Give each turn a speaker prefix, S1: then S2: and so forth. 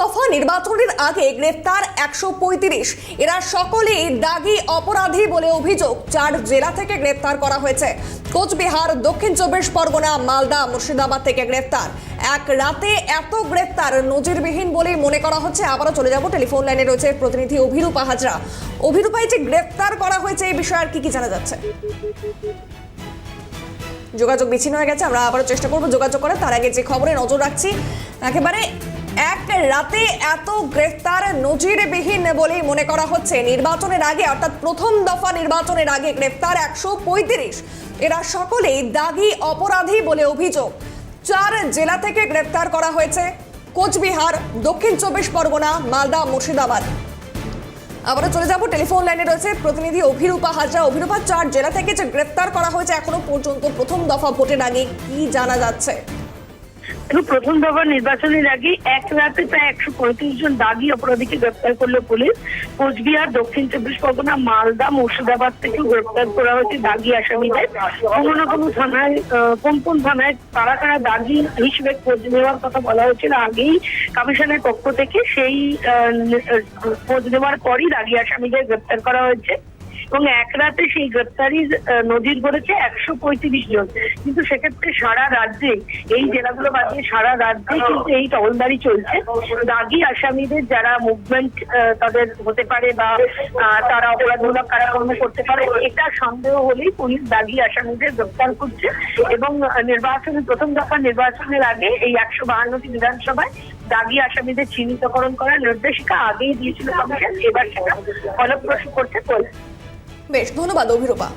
S1: দফা নির্বাচনের আগে গ্রেফতার 135। এরা সকলেই দাগি অপরাধী বলে অভিযোগ। 4 জেলা থেকে গ্রেফতার করা হয়েছে। কোচবিহার, দক্ষিণ চব্বিশ পরগনা, মালদা, মুর্শিদাবাদ থেকে গ্রেফতার। এক রাতে এত গ্রেফতার নজিরবিহীন বলেই মনে করা হচ্ছে। আবারও চলে যাব, টেলিফোন লাইনে রয়েছে প্রতিনিধি অভিরূপা হাজরা। অভিরূপা, যে গ্রেফতার করা হয়েছে এই বিষয়ে আর কি জানা যাচ্ছে? যোগাযোগ বিচ্ছিন্ন হয়ে গেছে, আমরা আবারও চেষ্টা করবো যোগাযোগ করে। তার আগে যে খবরে নজর রাখছি, একেবারে এক রাতে এত গ্রেফতার নজিরবিহীন বলেই মনে করা হচ্ছে। নির্বাচনের আগে, অর্থাৎ প্রথম দফা নির্বাচনের আগে গ্রেফতার 135। এরা সকলেই দাগি অপরাধী বলে অভিযোগ। 4 জেলা থেকে গ্রেফতার করা হয়েছে। কোচবিহার, দক্ষিণ চব্বিশ পরগনা, মালদা, মুর্শিদাবাদ। আবারও চলে যাব, টেলিফোন লাইনে রয়েছে প্রতিনিধি অভিরূপা হাজরা। অভিরূপা, 4 জেলা থেকে যে গ্রেফতার করা হয়েছে এখনো পর্যন্ত প্রথম দফা ভোটের আগে কি জানা যাচ্ছে?
S2: প্রথম দফা নির্বাচনের আগে এক রাতে প্রায় 135 জন দাগি অপরাধীকে গ্রেপ্তার করলো পুলিশ। কোচবিহার, দক্ষিণ চব্বিশ পরগনা, মালদা, মুর্শিদাবাদ থেকে গ্রেপ্তার করা হয়েছে দাগি আসামিদের। কোনো না কোনো থানায়, কোন থানায় কারা কারা দাগি হিসেবে খোঁজ নেওয়ার কথা বলা হয়েছিল আগেই কমিশনের পক্ষ থেকে। সেই খোঁজ নেওয়ার পরই দাগি আসামিদের গ্রেপ্তার করা হয়েছে এবং এক রাতে সেই গ্রেপ্তারির নজির গড়েছে 135 জন। কিন্তু সেক্ষেত্রে সারা রাজ্যে, এই জেলাগুলো বাদে সারা রাজ্যে কিন্তু এই টহলদারি চলছে। দাগি আসামিদের যারা মুভমেন্ট তাদের হতে পারে বা তারা অপরাধমূলক কারাকর্ম করতে পারে, এটা সন্দেহ হলেই পুলিশ দাগি আসামিদের গ্রেপ্তার করছে। এবং প্রথম দফা নির্বাচনের আগে এই 152টি বিধানসভায় দাগি আসামিদের চিহ্নিতকরণ করার নির্দেশিকা আগেই দিয়েছিল কমিশন। এবার সেটা ফলপ্রসূ করছে পুলিশ।
S1: বেশ, ধন্যবাদ অভিরূপা।